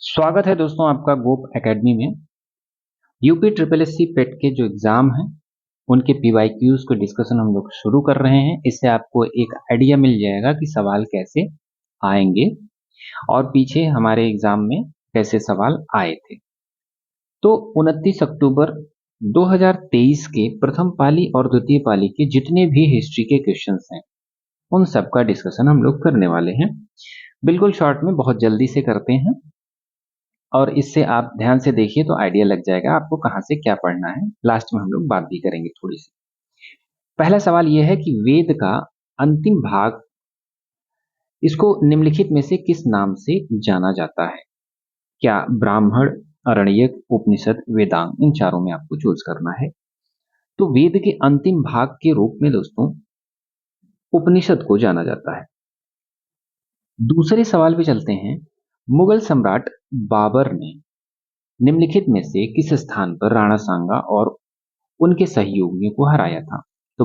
स्वागत है दोस्तों आपका गोप एकेडमी में। यूपी ट्रिपल एस सी पेट के जो एग्जाम हैं उनके पीवाईक्यूज को डिस्कशन हम लोग शुरू कर रहे हैं। इससे आपको एक आइडिया मिल जाएगा कि सवाल कैसे आएंगे और पीछे हमारे एग्जाम में कैसे सवाल आए थे। तो 29 अक्टूबर 2023 के प्रथम पाली और द्वितीय पाली के जितने भी हिस्ट्री के क्वेश्चंस हैं उन सब का डिस्कशन हम लोग करने वाले हैं। बिल्कुल शॉर्ट में बहुत जल्दी से करते हैं और इससे आप ध्यान से देखिए तो आइडिया लग जाएगा आपको कहाँ से क्या पढ़ना है। लास्ट में हम लोग बात भी करेंगे थोड़ी सी। पहला सवाल यह है कि वेद का अंतिम भाग इसको निम्नलिखित में से किस नाम से जाना जाता है? क्या ब्राह्मण, अरण्यक, उपनिषद, वेदांग, इन चारों में आपको चूज करना है। तो वेद के अंतिम भाग के रूप में दोस्तों उपनिषद को जाना जाता है। दूसरे सवाल पे चलते हैं। मुगल सम्राट बाबर ने निम्नलिखित में से किस स्थान पर राणा सांगा और उनके सहयोगियों को हराया था? तो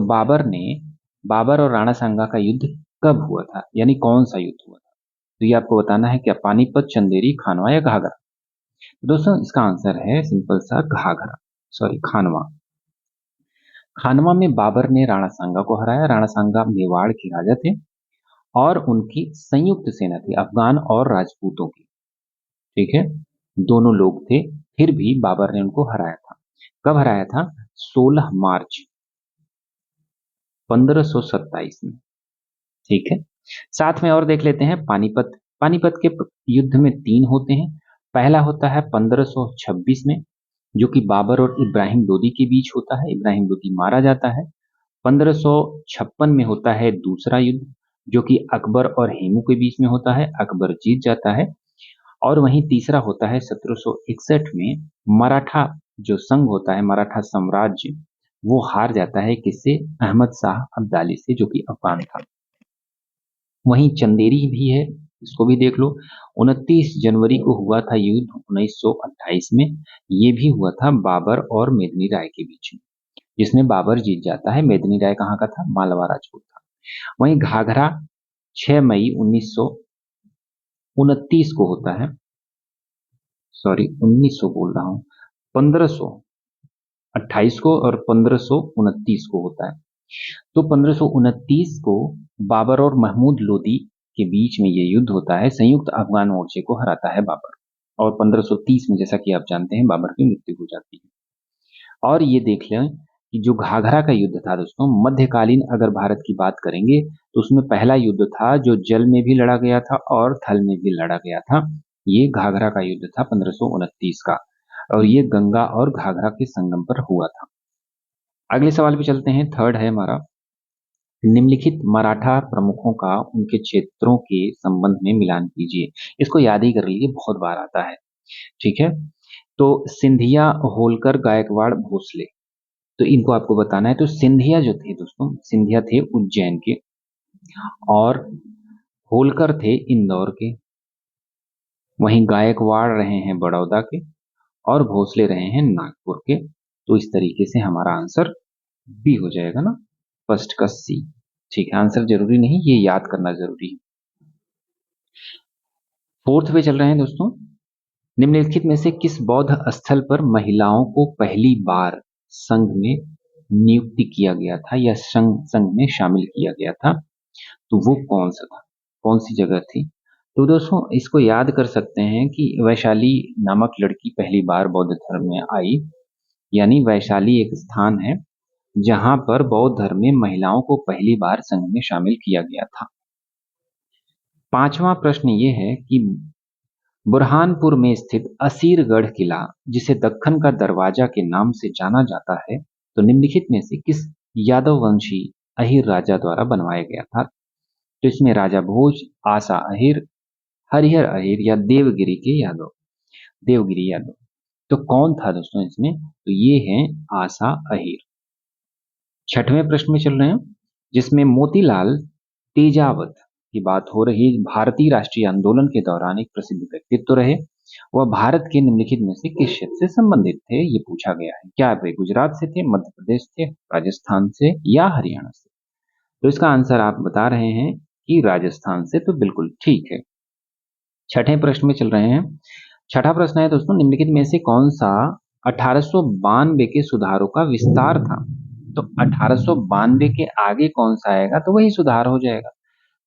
बाबर और राणा सांगा का युद्ध कब हुआ था, यानी कौन सा युद्ध हुआ था? तो ये आपको बताना है। क्या पानीपत, चंदेरी, खानवा या घाघरा? तो दोस्तों इसका आंसर है सिंपल सा घाघरा, सॉरी खानवा। खानवा में बाबर ने राणा सांगा को हराया। राणा सांगा मेवाड़ के राजा थे और उनकी संयुक्त सेना थी अफगान और राजपूतों की। ठीक है, दोनों लोग थे, फिर भी बाबर ने उनको हराया था। कब हराया था? 16 मार्च 1527 में। ठीक है, साथ में और देख लेते हैं पानीपत। पानीपत के युद्ध में 3 होते हैं। पहला होता है 1526 में, जो कि बाबर और इब्राहिम लोदी के बीच होता है। इब्राहिम लोदी मारा जाता है। 1556 में होता है दूसरा युद्ध, जो कि अकबर और हेमू के बीच में होता है। अकबर जीत जाता है। और वहीं तीसरा होता है 1761 में, मराठा जो संघ होता है, मराठा साम्राज्य, वो हार जाता है किससे? अहमद शाह अब्दाली से, जो कि अफगान था। वहीं चंदेरी भी है, इसको भी देख लो। 29 जनवरी को हुआ था युद्ध 1928 में। ये भी हुआ था बाबर और मेदिनी राय के बीच में, जिसमें बाबर जीत जाता है। मेदिनी राय कहाँ का था? मालवा राजपूत था। वहीं घाघरा 6 मई 1929 को होता है, सॉरी 1900 बोल रहा हूँ, 1528 को और 1529 को होता है। तो 1529 को बाबर और महमूद लोदी के बीच में ये युद्ध होता है। संयुक्त अफगान मोर्चे को हराता है बाबर। और 1530 में, जैसा कि आप जानते हैं, बाबर की मृत्यु हो जाती है। और ये देख लें कि जो घाघरा का युद्ध था दोस्तों, मध्यकालीन अगर भारत की बात करेंगे तो उसमें पहला युद्ध था जो जल में भी लड़ा गया था और थल में भी लड़ा गया था। ये घाघरा का युद्ध था 1529 का, और ये गंगा और घाघरा के संगम पर हुआ था। अगले सवाल पे चलते हैं। थर्ड है हमारा, निम्नलिखित मराठा प्रमुखों का उनके क्षेत्रों के संबंध में मिलान कीजिए। इसको याद ही कर लीजिए, बहुत बार आता है। ठीक है, तो सिंधिया, होलकर, गायकवाड़, भोसले, तो इनको आपको बताना है। तो सिंधिया जो थे दोस्तों, सिंधिया थे उज्जैन के, और होलकर थे इंदौर के, वहीं गायकवाड़ रहे हैं बड़ौदा के, और भोसले रहे हैं नागपुर के। तो इस तरीके से हमारा आंसर बी हो जाएगा ना, फर्स्ट का सी। ठीक है, आंसर जरूरी नहीं, ये याद करना जरूरी है। फोर्थ पे चल रहे हैं दोस्तों। निम्नलिखित में से किस बौद्ध स्थल पर महिलाओं को पहली बार संघ में नियुक्ति किया गया था या संघ में शामिल किया गया था? तो वो कौन सा था, कौन सी जगह थी? तो दोस्तों इसको याद कर सकते हैं कि वैशाली नामक लड़की पहली बार बौद्ध धर्म में आई। यानी वैशाली एक स्थान है जहां पर बौद्ध धर्म में महिलाओं को पहली बार संघ में शामिल किया गया था। पांचवा प्रश्न ये है कि बुरहानपुर में स्थित असीरगढ़ किला, जिसे दक्कन का दरवाजा के नाम से जाना जाता है, तो निम्नलिखित में से किस यादव वंशी अहीर राजा द्वारा बनवाया गया था? तो इसमें राजा भोज, आसा अहीर, हरिहर अहीर या देवगिरी यादव। तो कौन था दोस्तों इसमें? तो ये है आसा अहीर। छठवें प्रश्न में चल रहे हैं, जिसमें मोतीलाल तेजावत की बात हो रही है। भारतीय राष्ट्रीय आंदोलन के दौरान एक प्रसिद्ध व्यक्तित्व रहे। वह भारत के निम्नलिखित में से किस क्षेत्र से संबंधित थे, ये पूछा गया है। क्या वे गुजरात से थे, मध्य प्रदेश थे, राजस्थान से या हरियाणा से? तो इसका आंसर आप बता रहे हैं कि राजस्थान से, तो बिल्कुल ठीक है। छठे प्रश्न में चल रहे हैं। छठा प्रश्न है दोस्तों, निम्नलिखित में से कौन सा 1892 के सुधारों का विस्तार था? तो 1892 के आगे कौन सा आएगा तो वही सुधार हो जाएगा।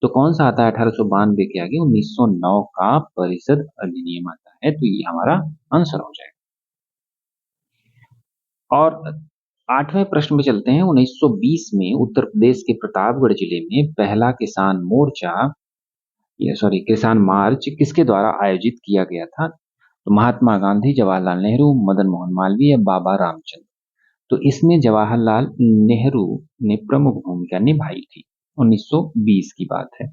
तो कौन सा आता है 1892 के आगे? 1909 का परिषद अधिनियम आता है, तो ये हमारा आंसर हो जाएगा। और आठवें प्रश्न में चलते हैं। 1920 में उत्तर प्रदेश के प्रतापगढ़ जिले में पहला किसान मोर्चा या सॉरी किसान मार्च किसके द्वारा आयोजित किया गया था? तो महात्मा गांधी, जवाहरलाल नेहरू, मदन मोहन मालवीय या बाबा रामचंद्र। तो इसमें जवाहरलाल नेहरू ने प्रमुख भूमिका निभाई थी। 1920 की बात है।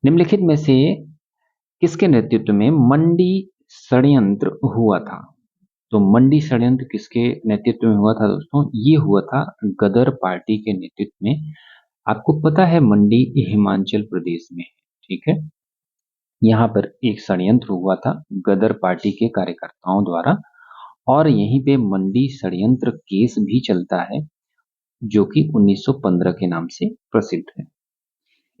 निम्नलिखित में से किसके नेतृत्व में मंडी षड्यंत्र हुआ था? तो मंडी षड्यंत्र किसके नेतृत्व में हुआ था दोस्तों? ये हुआ था गदर पार्टी के नेतृत्व में। आपको पता है मंडी हिमाचल प्रदेश में है, ठीक है। यहाँ पर एक षड्यंत्र हुआ था गदर पार्टी के कार्यकर्ताओं द्वारा, और यहीं पे मंडी षड्यंत्र केस भी चलता है, जो कि 1915 के नाम से प्रसिद्ध है।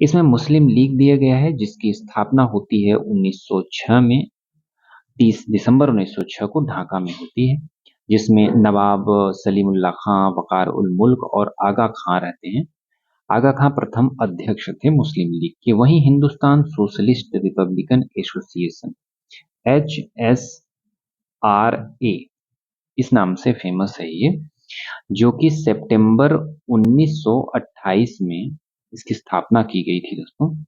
इसमें मुस्लिम लीग दिया गया है, जिसकी स्थापना होती है 1906 में। 30 दिसंबर 1906 को ढाका में होती है, जिसमें नवाब सलीमुल्लाह खां, वकार उल मुल्क और आगा खां रहते हैं। आगा खां प्रथम अध्यक्ष थे मुस्लिम लीग के। वहीं Hindustan socialist Republican association HSRA इस नाम से फेमस है ये, जो कि सितंबर 1928 में इसकी स्थापना की गई थी दोस्तों।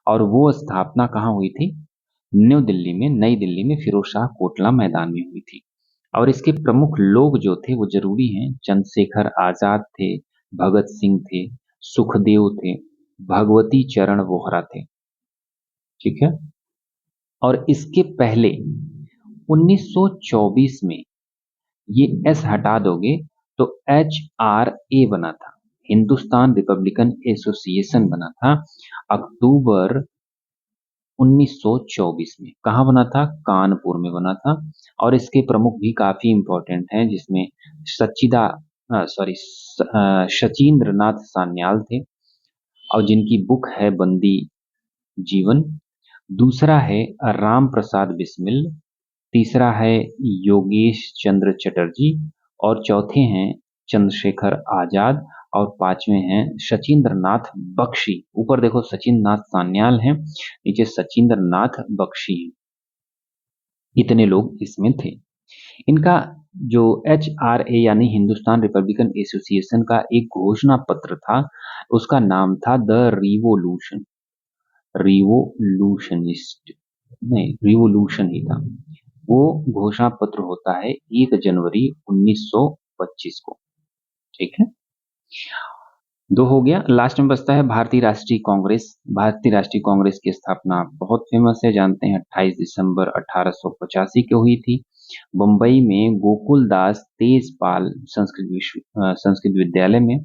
और वो स्थापना कहाँ हुई थी? न्यू दिल्ली में, नई दिल्ली में फिरोजशाह कोटला मैदान में हुई थी। और इसके प्रमुख लोग जो थे वो जरूरी हैं। चंद्रशेखर आजाद थे, भगत सिंह थे, सुखदेव थे, भगवती चरण वोहरा थे, ठीक है। और इसके पहले 1924 में ये एस हटा दोगे तो HRA बना था, हिंदुस्तान रिपब्लिकन एसोसिएशन बना था अक्टूबर 1924 में। कहाँ बना था? कानपुर में बना था। और इसके प्रमुख भी काफी इंपॉर्टेंट हैं, जिसमें शचीन्द्र नाथ सान्याल थे, और जिनकी बुक है बंदी जीवन। दूसरा है राम प्रसाद बिस्मिल, तीसरा है योगेश चंद्र चटर्जी, और चौथे हैं चंद्रशेखर आजाद, और पांचवें हैं सचिंद्र नाथ बख्शी। ऊपर देखो सचिंद्र नाथ सान्याल हैं, नीचे सचिंद्र नाथ बख्शी हैं। इतने लोग इसमें थे। इनका जो HRA यानी हिंदुस्तान रिपब्लिकन एसोसिएशन का एक घोषणा पत्र था, उसका नाम था द रिवोल्यूशनिस्ट, नहीं रिवोल्यूशन ही था। वो घोषणा पत्र होता है 1 जनवरी 1925 को, ठीक है। 2 हो गया। लास्ट में बचता है भारतीय राष्ट्रीय कांग्रेस। भारतीय राष्ट्रीय कांग्रेस की स्थापना बहुत फेमस है, जानते हैं, 28 दिसंबर 1885 को हुई थी। बम्बई में गोकुल दास तेजपाल संस्कृत विद्यालय में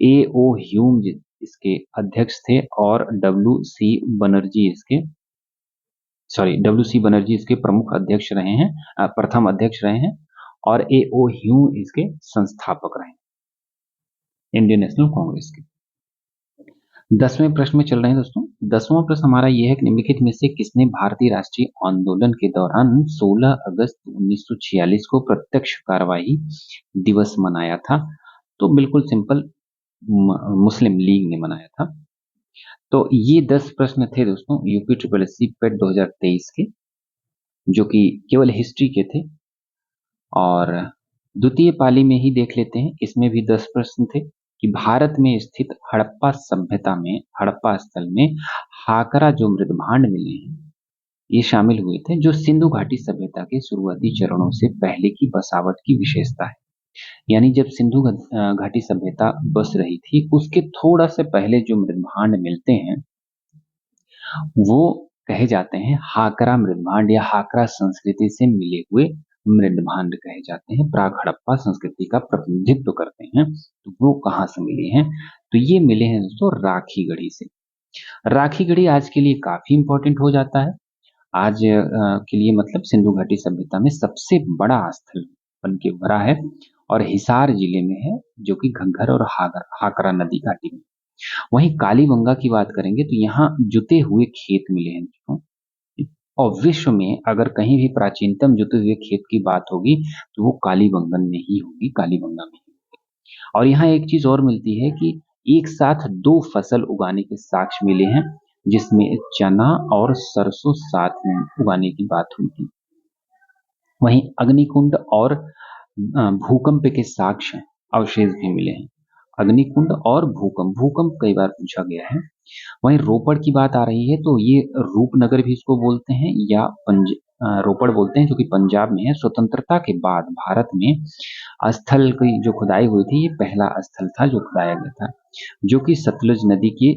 A.O. ह्यूम इसके अध्यक्ष थे, और W.C. बनर्जी इसके प्रमुख अध्यक्ष रहे हैं, प्रथम अध्यक्ष रहे हैं, और A.O. ह्यूम इसके संस्थापक रहे इंडियन नेशनल कांग्रेस के। 10वें प्रश्न में चल रहे हैं दोस्तों। 10वां प्रश्न हमारा यह है कि निम्नलिखित में से किसने भारतीय राष्ट्रीय आंदोलन के दौरान 16 अगस्त 1946 को प्रत्यक्ष कार्यवाही दिवस मनाया था? तो बिल्कुल सिंपल, मुस्लिम लीग ने मनाया था। तो ये 10 प्रश्न थे दोस्तों यूपी SSC पेट 2023 के, जो कि केवल हिस्ट्री के थे। और द्वितीय पाली में ही देख लेते हैं, इसमें भी 10 प्रश्न थे कि भारत में स्थित हड़प्पा सभ्यता में, हड़प्पा स्थल में हाकरा जो मृदभांड मिले हैं, ये शामिल हुए थे, जो सिंधु घाटी सभ्यता के शुरुआती चरणों से पहले की बसावट की विशेषता है। यानी जब सिंधु घाटी सभ्यता बस रही थी, उसके थोड़ा से पहले जो मृदभांड मिलते हैं वो कहे जाते हैं हाकरा मृदभांड, या हाकरा संस्कृति से मिले हुए मृदभांड कहे जाते हैं, प्राक हड़प्पा संस्कृति का प्रतिनिधित्व करते हैं। तो वो कहाँ से मिले हैं? तो ये मिले हैं दोस्तों राखी गढ़ी से। राखी गढ़ी आज के लिए काफी इंपॉर्टेंट हो जाता है। आज के लिए मतलब सिंधु घाटी सभ्यता में सबसे बड़ा स्थल बन के उभरा है, और हिसार जिले में है, जो कि घग्गर और हाकरा नदी घाटी में। वहीं कालीबंगा की बात करेंगे तो यहाँ जुते हुए खेत मिले हैं दोस्तों, और विश्व में अगर कहीं भी प्राचीनतम जुते हुए खेत की बात होगी तो वो कालीबंगन में ही होगी, कालीबंगा में। और यहाँ एक चीज और मिलती है कि एक साथ दो फसल उगाने के साक्ष्य मिले हैं, जिसमें चना और सरसों साथ में उगाने की बात हुई थी। वहीं अग्निकुंड और भूकंप के साक्ष्य अवशेष भी मिले हैं। अग्निकुंड और भूकंप, भूकंप कई बार पूछा गया है। वहीं रोपड़ की बात आ रही है तो ये रूपनगर भी इसको बोलते हैं या रोपड़ बोलते हैं, जो कि पंजाब में है। स्वतंत्रता के बाद भारत में स्थल की जो खुदाई हुई थी, ये पहला स्थल था जो खुदाया गया था, जो कि सतलुज नदी के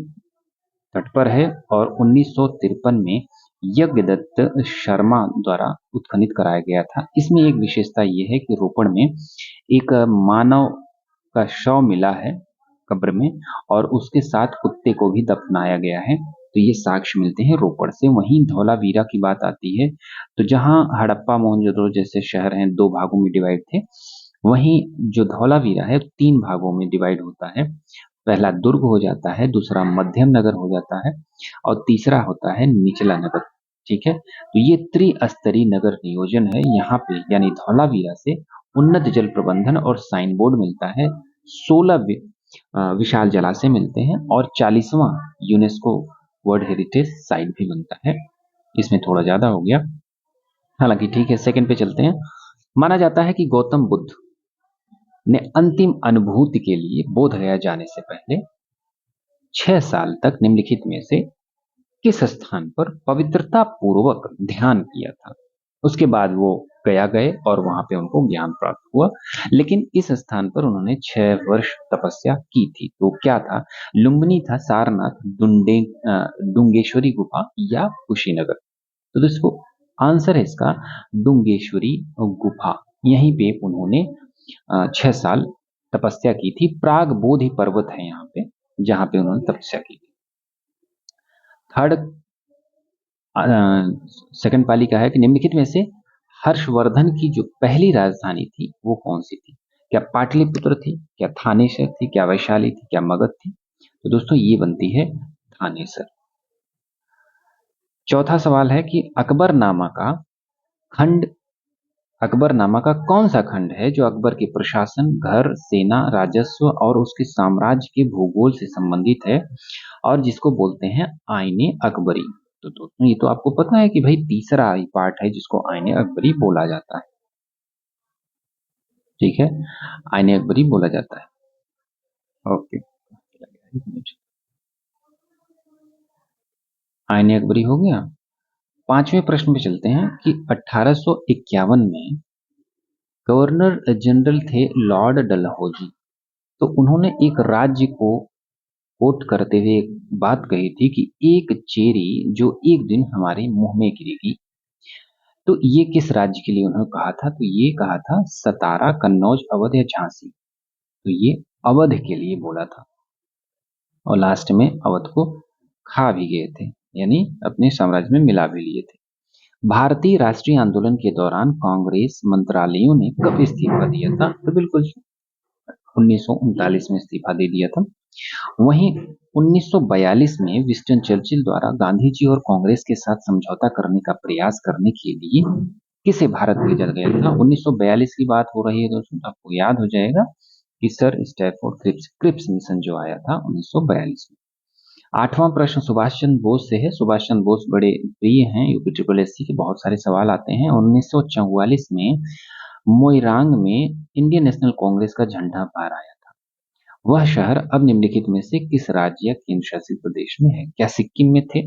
तट पर है और 1953 में यज्ञदत्त शर्मा द्वारा उत्खनित कराया गया था। इसमें एक विशेषता ये है कि रोपड़ में एक मानव का शव मिला है कब्र में, और उसके साथ कुत्ते को भी दफनाया गया है। तो ये साक्ष्य मिलते हैं रोपड़ से। वहीं धौलावीरा की बात आती है तो जहां हड़प्पा मोहनजोदड़ो जैसे शहर हैं दो भागों में डिवाइड थे, वहीं जो धौलावीरा है तीन भागों में डिवाइड होता है। पहला दुर्ग हो जाता है, दूसरा मध्यम नगर हो जाता है, और तीसरा होता है निचला नगर। ठीक है, तो ये त्रिस्तरीय नगर नियोजन है यहाँ पे, यानी धौलावीरा से उन्नत जल प्रबंधन और साइन बोर्ड मिलता है। 16 विशाल जलाशय मिलते हैं और 40वां यूनेस्को वर्ल्ड हेरिटेज साइट भी बनता है। इसमें थोड़ा ज्यादा हो गया, हालांकि ठीक है। सेकंड पे चलते हैं। माना जाता है कि गौतम बुद्ध ने अंतिम अनुभूति के लिए बोध गया जाने से पहले 6 साल तक निम्नलिखित में से किस स्थान पर पवित्रता पूर्वक ध्यान किया था। उसके बाद वो गया गए और वहां पे उनको ज्ञान प्राप्त हुआ, लेकिन इस स्थान पर उन्होंने 6 वर्ष तपस्या की थी। तो क्या था? लुम्बिनी था, सारनाथ, डुंगेश्वरी गुफा या कुशीनगर। तो दोस्तों आंसर है इसका डुंगेश्वरी गुफा। यहीं पे उन्होंने 6 साल तपस्या की थी। प्राग बोधि पर्वत है यहाँ पे, जहां पे उन्होंने तपस्या की थी। थर्ड सेकंड पाली का है कि निम्नलिखित में से हर्षवर्धन की जो पहली राजधानी थी वो कौन सी थी? क्या पाटलिपुत्र थी, क्या थानेसर थी, क्या वैशाली थी, क्या मगध थी? तो दोस्तों ये बनती है थानेसर। चौथा सवाल है कि अकबरनामा का कौन सा खंड है जो अकबर के प्रशासन, घर, सेना, राजस्व और उसके साम्राज्य के भूगोल से संबंधित है और जिसको बोलते हैं आईने अकबरी। तो दोस्तों ये तो आपको पता है कि भाई तीसरा ही पार्ट है जिसको आईने अकबरी बोला जाता है। ठीक है, आईने अकबरी बोला जाता है। ओके, आईने अकबरी हो गया। पांचवें प्रश्न पे चलते हैं कि 1851 में गवर्नर जनरल थे लॉर्ड डलहौजी। तो उन्होंने एक राज्य को कोट करते हुए एक बात कही थी कि एक चेरी जो एक दिन हमारे मुंह में गिरेगी। तो ये किस राज्य के लिए उन्होंने कहा था? तो ये कहा था सतारा, कन्नौज, अवध या झांसी। तो ये अवध के लिए बोला था और लास्ट में अवध को खा भी गए थे, यानी अपने साम्राज्य में मिला भी लिए थे। भारतीय राष्ट्रीय आंदोलन के दौरान कांग्रेस मंत्रालयों ने कब इस्तीफा दिया था? तो बिल्कुल 1939 में इस्तीफा दे दिया था। वहीं 1942 में विंस्टन चर्चिल द्वारा गांधी जी और कांग्रेस के साथ समझौता करने का प्रयास करने के लिए किसे भारत भेजा गया था? 1942 की बात हो रही है दोस्तों, आपको याद हो जाएगा कि सर स्टैफोर्ड क्रिप्स मिशन जो आया था 1942 में। आठवां प्रश्न सुभाष चंद्र बोस से है। सुभाष चंद्र बोस बड़े प्रिय हैं यूपी ट्रिपल एससी के, बहुत सारे सवाल आते हैं। 1944 में मोइरांग में इंडियन नेशनल कांग्रेस का झंडा फहराया था। वह शहर अब निम्नलिखित में से किस राज्य या केंद्र शासित प्रदेश में है? क्या सिक्किम में थे,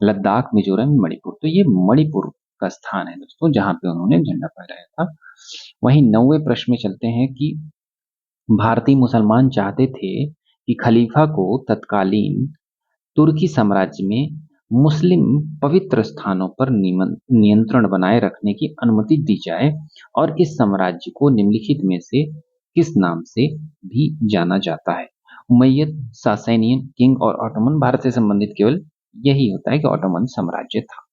लद्दाख, मिजोरम, मणिपुर? तो ये मणिपुर का स्थान है दोस्तों, जहां पे उन्होंने झंडा फहराया था। वहीं 9वें प्रश्न में चलते हैं कि भारतीय मुसलमान चाहते थे कि खलीफा को तत्कालीन तुर्की साम्राज्य में मुस्लिम पवित्र स्थानों पर नियंत्रण बनाए रखने की अनुमति दी जाए और इस साम्राज्य को निम्नलिखित में से किस नाम से भी जाना जाता है? उमैयद, सासैनियन, किंग और ऑटोमन। भारत से संबंधित केवल यही होता है कि ऑटोमन साम्राज्य था।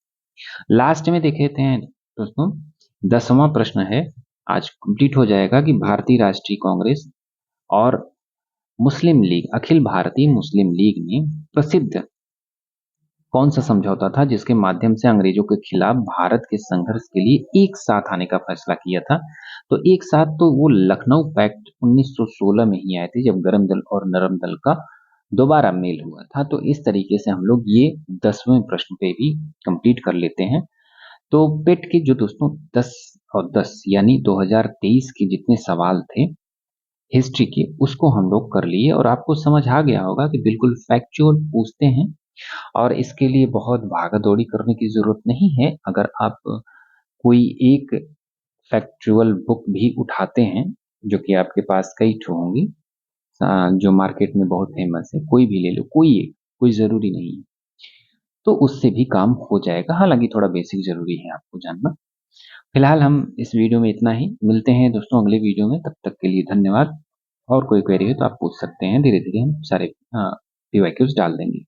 लास्ट में देख लेते हैं दोस्तों, 10वां प्रश्न है, आज कंप्लीट हो जाएगा कि भारतीय राष्ट्रीय कांग्रेस और मुस्लिम लीग, अखिल भारतीय मुस्लिम लीग ने प्रसिद्ध कौन सा समझौता था जिसके माध्यम से अंग्रेजों के खिलाफ भारत के संघर्ष के लिए एक साथ आने का फैसला किया था। तो एक साथ तो वो लखनऊ पैक्ट 1916 में ही आए थे, जब गरम दल और नरम दल का दोबारा मेल हुआ था। तो इस तरीके से हम लोग ये 10वें प्रश्न पे भी कंप्लीट कर लेते हैं। तो पेट के जो दोस्तों 10 और 10 यानी 2023 के जितने सवाल थे हिस्ट्री के, उसको हम लोग कर लिए और आपको समझ आ गया होगा कि बिल्कुल फैक्चुअल पूछते हैं और इसके लिए बहुत भागा दौड़ी करने की जरूरत नहीं है। अगर आप कोई एक फैक्चुअल बुक भी उठाते हैं, जो कि आपके पास कई ठो होंगी, जो मार्केट में बहुत फेमस है, कोई भी ले लो, कोई एक, कोई जरूरी नहीं है, तो उससे भी काम हो जाएगा। हालांकि थोड़ा बेसिक जरूरी है आपको जानना। फिलहाल हम इस वीडियो में इतना ही, मिलते हैं दोस्तों अगले वीडियो में, तब तक के लिए धन्यवाद। और कोई क्वेरी हो तो आप पूछ सकते हैं, धीरे धीरे हम सारे पीवाईक्यूज डाल देंगे।